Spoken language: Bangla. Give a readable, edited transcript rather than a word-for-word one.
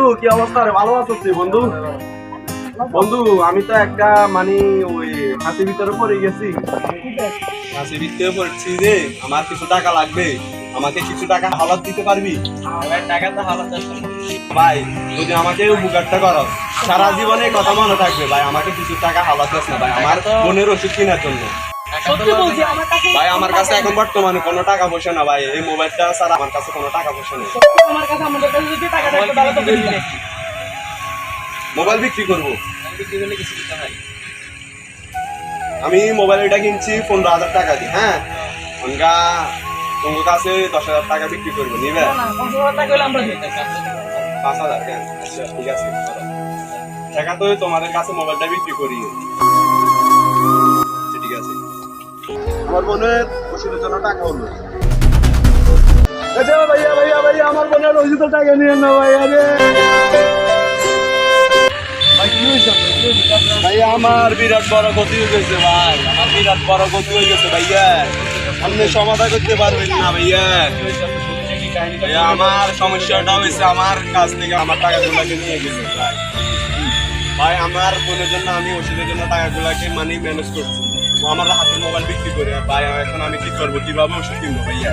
বন্ধু কি অবস্থা রে? ভালো আছো তুই বন্ধু? বন্ধু আমি তো একটা মানে ওই হাসির ভিতরে পড়ে গেছি। হাসির ভিতরে পড়ছি যে আমার কিছু টাকা লাগবে, আমাকে কিছু টাকা হালাত দিতে পারবি? ভাই টাকা তো হালাত ভাই যদি আমাকে উপকারটা করো সারা জীবনে কথা মনে থাকবে ভাই, আমাকে কিছু টাকা হালাত দিস না ভাই আমার বোনের ওষুধ কেনার জন্য। সত্যি বলছি আমার কাছে ভাই আমার কাছে এখন বর্তমানে কোনো টাকা পয়সা না ভাই, এই মোবাইলটা ছাড়া আমার কাছে কোনো টাকা পয়সা নেই। আমার কাছে আমাদের কাছে যদি টাকা থাকতো তাহলে তো বেশি মোবাইল বিক্রি করবো। বিক্রি করলে কিছু দিতে হয়। আমি মোবাইলটা কিনছি 15,000 টাকা দিয়ে। হ্যাঁ অনকা তোমার কাছে 10,000 টাকা বিক্রি করবো, নিবে? না 50,000 টাকা হলে আমরা দিতে 5,000 কেন? আচ্ছা ঠিক আছে, টাকা তো তোমাদের কাছে মোবাইলটা বিক্রি করি। আচ্ছা, ঠিক আছে। আমার বোনের ওষুধের জন্য টাকা হলো। আচ্ছা ভাইয়া ভাইয়া ভাইয়া আমার বোনের ওষুধের টাকা নিয়ে না ভাইয়া রে। ভাইয়া আমার বিরাট বড় ক্ষতি হয়ে গেছে ভাই, আমার বিরাট বড় ক্ষতি হয়ে গেছে ভাইয়া, আপনি সমাধান করতে পারবেন না ভাইয়া? ভাইয়া আমার সমস্যাটা হয়েছে আমার কাছ থেকে আমার টাকাগুলোকে নিয়ে গেছে ভাই। ভাই আমার বোনের জন্য আমি ওষুধের জন্য টাকাগুলোকে মানে ম্যানেজ করছি, ও আমার হাতে মোবাইল বিক্রি করে। ভাই এখন আমি কি করবো, কিভাবে ওষুধ কিনবো ভাইয়া?